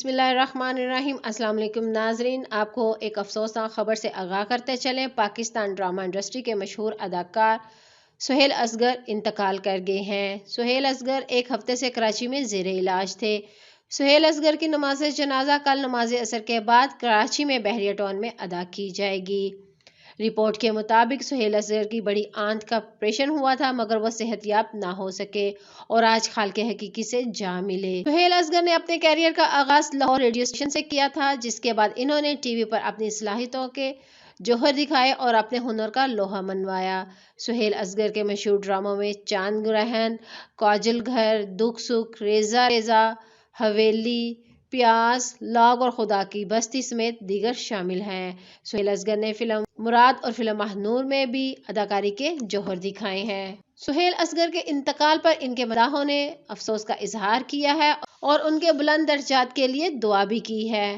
बिस्मिल्लाहिर्रहमानिर्रहीम। अस्सलाम वालेकुम नाजरीन, आपको एक अफसोसनाक खबर से आगाह करते चलें। पाकिस्तान ड्रामा इंडस्ट्री के मशहूर अदाकार सुहेल असगर इंतकाल कर गए हैं। सुहेल असगर एक हफ्ते से कराची में ज़ेरे इलाज थे। सुहेल असगर की नमाज जनाजा कल नमाज असर के बाद कराची में बहरिया टाउन में अदा की जाएगी। रिपोर्ट के मुताबिक सुहेल असगर की बड़ी आंत का ऑपरेशन हुआ था, मगर वो सेहतयाब ना हो सके और आज खाल के हकीकी से जा मिले। सुहेल असगर ने अपने कैरियर का आगाज लाहौर रेडियो स्टेशन से किया था, जिसके बाद इन्होंने टीवी पर अपनी सलाहियतों के जौहर दिखाए और अपने हुनर का लोहा मनवाया। सुहेल असगर के मशहूर ड्रामों में चांद ग्रहण, काजल घर, दुख सुख, रेजा रेजा, हवेली, प्यास, लाग और खुदा की बस्ती समेत दीगर शामिल हैं। सुहेल असगर ने फिल्म मुराद और फिल्म महनूर में भी अदाकारी के जौहर दिखाए हैं। सुहेल असगर के इंतकाल पर इनके मदाहों ने अफसोस का इजहार किया है और उनके बुलंद दर्जात के लिए दुआ भी की है।